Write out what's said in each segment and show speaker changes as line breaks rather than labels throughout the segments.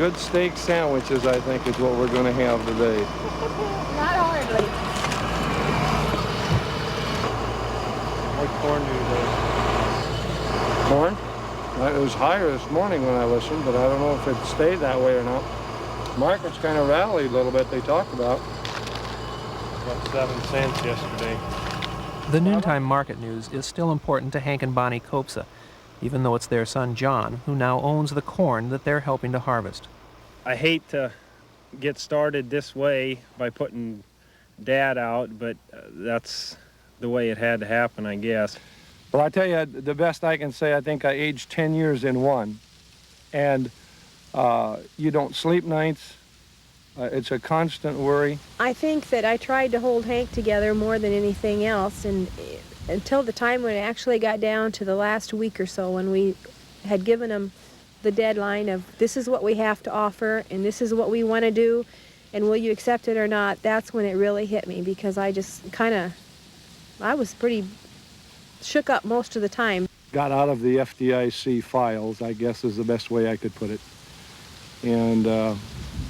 Good steak sandwiches, I think, is what we're going to have today.
Not hardly.
What corn do you do? Corn? It was higher this morning when I listened, but I don't know if it stayed that way or not. Market's kind of rallied a little bit, they talked about. About 7 cents yesterday.
The noontime market news is still important to Hank and Bonnie Kobza, even though it's their son John who now owns the corn that they're helping to harvest.
I hate to get started this way by putting Dad out, but that's the way it had to happen, I guess.
Well, I tell you, the best I can say, I think I aged 10 years in one. And you don't sleep nights. It's a constant worry.
I think that I tried to hold Hank together more than anything else, and until the time when it actually got down to the last week or so, when we had given him the deadline of this is what we have to offer and this is what we want to do and will you accept it or not, that's when it really hit me, because I just I was pretty shook up most of the time.
Got out of the FDIC files, I guess is the best way I could put it. And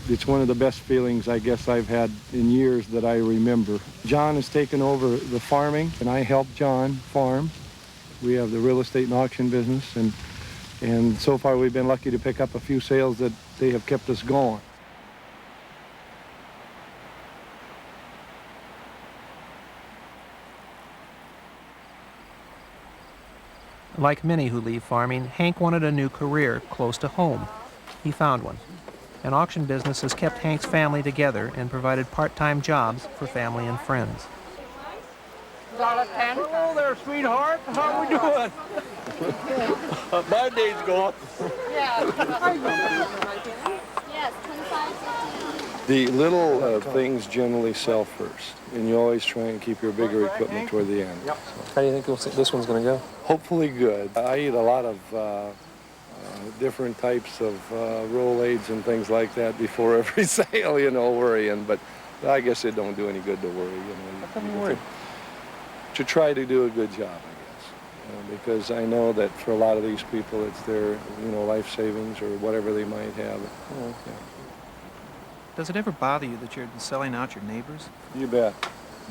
it's one of the best feelings I guess I've had in years that I remember. John has taken over the farming, and I help John farm. We have the real estate and auction business, and so far we've been lucky to pick up a few sales that they have kept us going.
Like many who leave farming, Hank wanted a new career close to home. He found one. An auction business has kept Hank's family together and provided part-time jobs for family and friends.
Hello there, sweetheart. How are we doing? My day's gone.
Yes, 25.
The little things generally sell first, and you always try and keep your bigger equipment toward the end. So.
How do you think this one's going to go?
Hopefully good. I eat a lot of different types of roll aids and things like that before every sale, worrying. But I guess it don't do any good to worry,
How come you worry?
To try to do a good job, I guess. Because I know that for a lot of these people, it's their, life savings or whatever they might have. Yeah.
Does it ever bother you that you're selling out your neighbors?
You bet.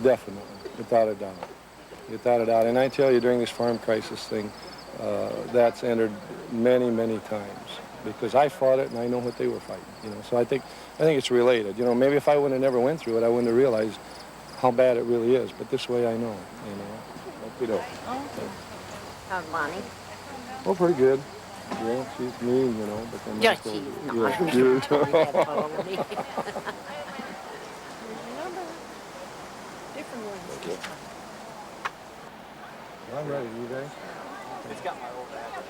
Definitely. Without a doubt. Without a doubt. And I tell you, during this farm crisis thing, that's entered many, many times. Because I fought it and I know what they were fighting. So I think it's related. Maybe if I would have never went through it, I wouldn't have realized how bad it really is. But this way I know. Okay.
How's Bonnie?
Oh, pretty good. Yeah, she's mean, but then
Yeah, she's not. Totally.
I'm ready, you guys?
It's got my old address.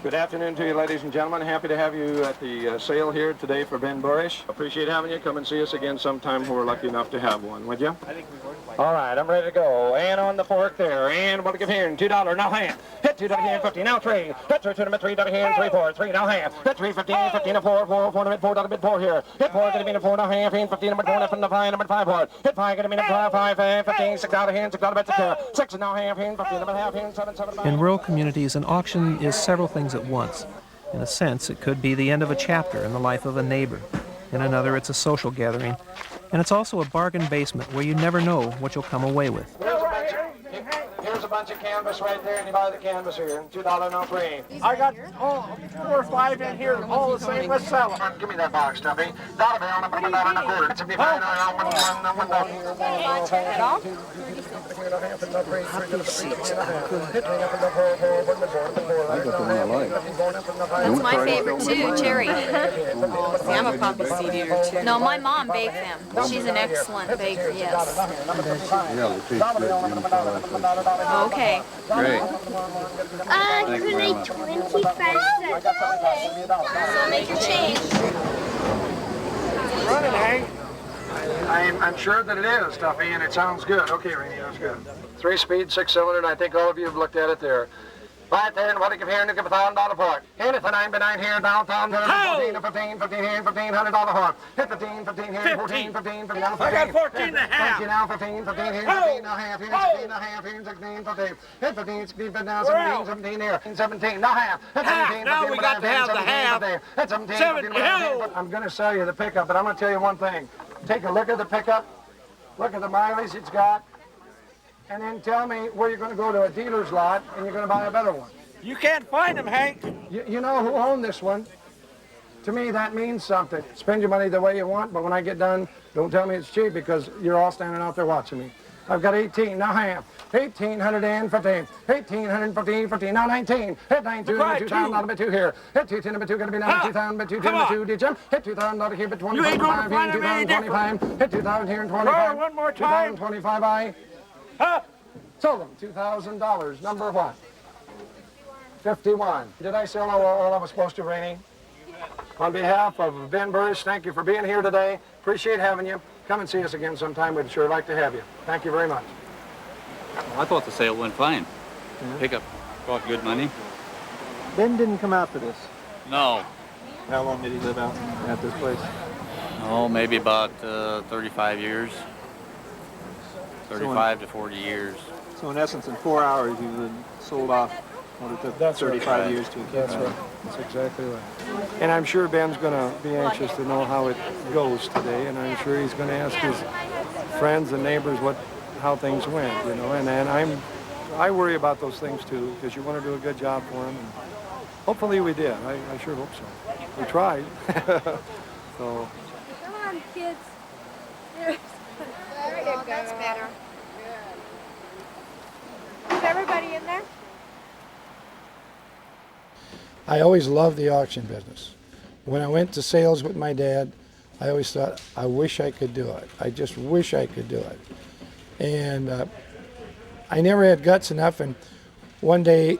Good afternoon to you, ladies and gentlemen. Happy to have you at the sale here today for Ben Burish. Appreciate having you. Come and see us again sometime when we're lucky enough to have one, would you?
I think we work like
All right, I'm ready to go. And on the fork there. And what to give here? $2 now hand. Hit $2 hand, 50 now 3. Hit $2 $3 hand, 3 4 3 now hand. Hit 3 15 15 to 4 4 4 to mid $4 bid 4 here. Hit 4 going to be a 4 now hand 15 number 4 from the 5 number 5 4. Hit 5 going to be a 5 15 6 out of hand 6 out of bed 6 6 now hand 15 number half hand 7 7.
In rural communities, an auction is several things at once. In a sense, it could be the end of a chapter in the life of a neighbor. In another, it's a social gathering. And it's also a bargain basement where you never know what you'll come away with.
Here's a bunch of canvas right there, and you buy the canvas here. $2 now 3.
I got 4 or 5 in here, all the same. Let's sell them.
Give me that box, Stuffy. $1 bill, $1 and a quarter. It's a big $1.
That's my favorite too, cherry. See, I'm a poppy seed eater too. No, my mom baked them. She's an excellent baker, yes. Okay.
Great.
Could I 25 cents? So make your change.
Running, Hank. I'm sure that it is, Stuffy, and it sounds good. Okay, Rainey, that's good. 3-speed, 6-cylinder, and I think all of you have looked at it there. Right there, and what do you give here? And you give $1,000 for it. Anything I'm benign here, downtown, there, 15 here, $1,500 for it. Hit 15 here, 14, 15, now 15.
I got 14 and a half.
Thank you, now 15 here, 15 and a half, here, 16 and a half, here, 16, 15. Hit 15, 16, now 17, 17 here, 17, now half. Hit 17,
now we got to have the half.
Hit 17, 15, I'm going to sell you the pickup, but I'm going to tell you one thing. Take a look at the pickup, look at the mileage it's got, and then tell me where you're going to go to a dealer's lot and you're going to buy a better one.
You can't find them, Hank.
You know who owned this one? To me, that means something. Spend your money the way you want, but when I get done, don't tell me it's cheap because you're all standing out there watching me. I've got 18, now half. 1,815, 1,815, 15, now 19. Hit 19,
Right,
2,000 bit 2 here. Hit 210 bit 2, gonna be now 2,000 bit 2, 10 bit 2, did you? Hit 2,000 here, bit 25,
ain't gonna find
here,
them any
2,025. Hit 2,000 here and 25.
one more time.
2,025, I sold them. $2,000, number what? 51. Did I sell all I was supposed to, Rainey? On behalf of Ben Burris, thank you for being here today. Appreciate having you. Come and see us again sometime. We'd sure like to have you. Thank you very much.
Well, I thought the sale went fine. Pickup brought good money.
Ben didn't come out for this.
No.
How long did he live out at this place?
Oh, maybe about 35 years. 35 to 40 years.
So in essence, in 4 hours, you would sold off what it took 35 years to accumulate.
That's right. That's exactly right. And I'm sure Ben's going to be anxious to know how it goes today, and I'm sure he's going to ask his friends and neighbors how things went, you know. And I worry about those things too, because you want to do a good job for them. And hopefully we did. I sure hope so. We tried. So.
Come on, kids. There you go. That's better. Is everybody in there?
I always loved the auction business. When I went to sales with my dad, I always thought, I wish I could do it. I just wish I could do it. And I never had guts enough. And one day,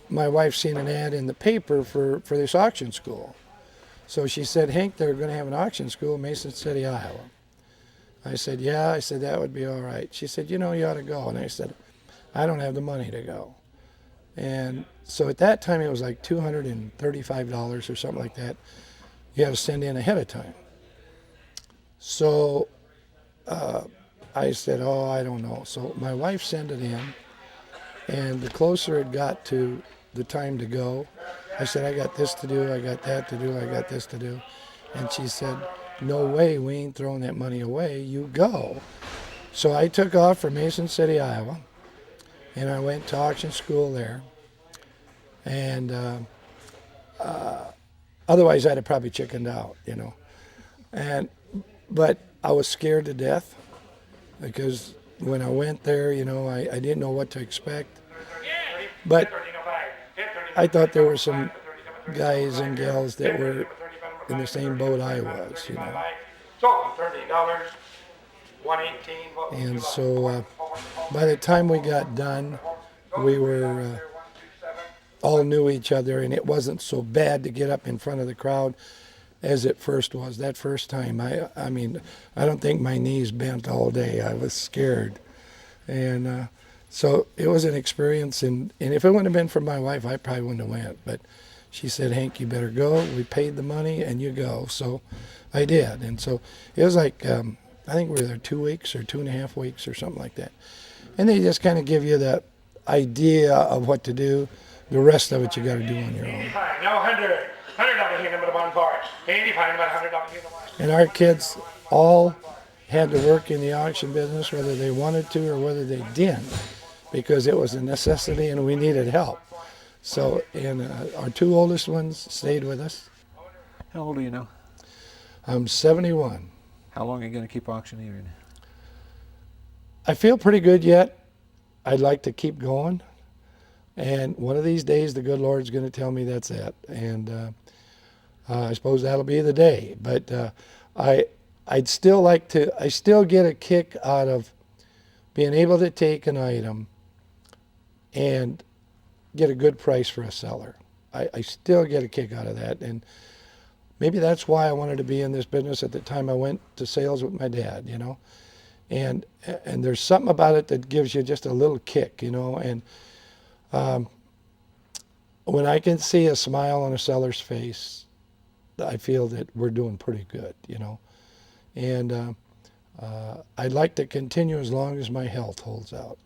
my wife seen an ad in the paper for this auction school. So she said, Hank, they're going to have an auction school in Mason City, Iowa. I said, yeah. I said, that would be all right. She said, you know, you ought to go. And I said, I don't have the money to go. And so at that time, it was like $235 or something like that. You had to send in ahead of time. So I said, oh, I don't know. So my wife sent it in, and the closer it got to the time to go, I said, I got this to do, I got that to do, I got this to do. And she said, no way, we ain't throwing that money away, you go. So I took off for Mason City, Iowa, and I went to auction school there. And otherwise I'd have probably chickened out, you know. But I was scared to death because when I went there, you know, I didn't know what to expect. But I thought there were some guys and gals that were in the same boat I was, you know. And so by the time we got done, we were all knew each other, and it wasn't so bad to get up in front of the crowd as it first was. That first time, I mean, I don't think my knees bent all day. I was scared. And so it was an experience, and if it wouldn't have been for my wife, I probably wouldn't have went. But she said, Hank, you better go. We paid the money, and you go. So I did. And so it was like, I think we were there 2 weeks or 2.5 weeks or something like that. And they just kind of give you that idea of what to do. The rest of it you got to do on your own.
No, $100 here, number one part. 85, about $100 here.
And our kids all had to work in the auction business, whether they wanted to or whether they didn't, because it was a necessity and we needed help. So, and our two oldest ones stayed with us.
How old are you now?
I'm 71.
How long are you going to keep auctioneering?
I feel pretty good yet. I'd like to keep going. And one of these days, the good Lord's going to tell me that's it. And I suppose that'll be the day. But I'd still like to, I still get a kick out of being able to take an item and get a good price for a seller. I still get a kick out of that. And maybe that's why I wanted to be in this business at the time I went to sales with my dad, you know. And there's something about it that gives you just a little kick, you know. And when I can see a smile on a seller's face, I feel that we're doing pretty good, you know. And I'd like to continue as long as my health holds out.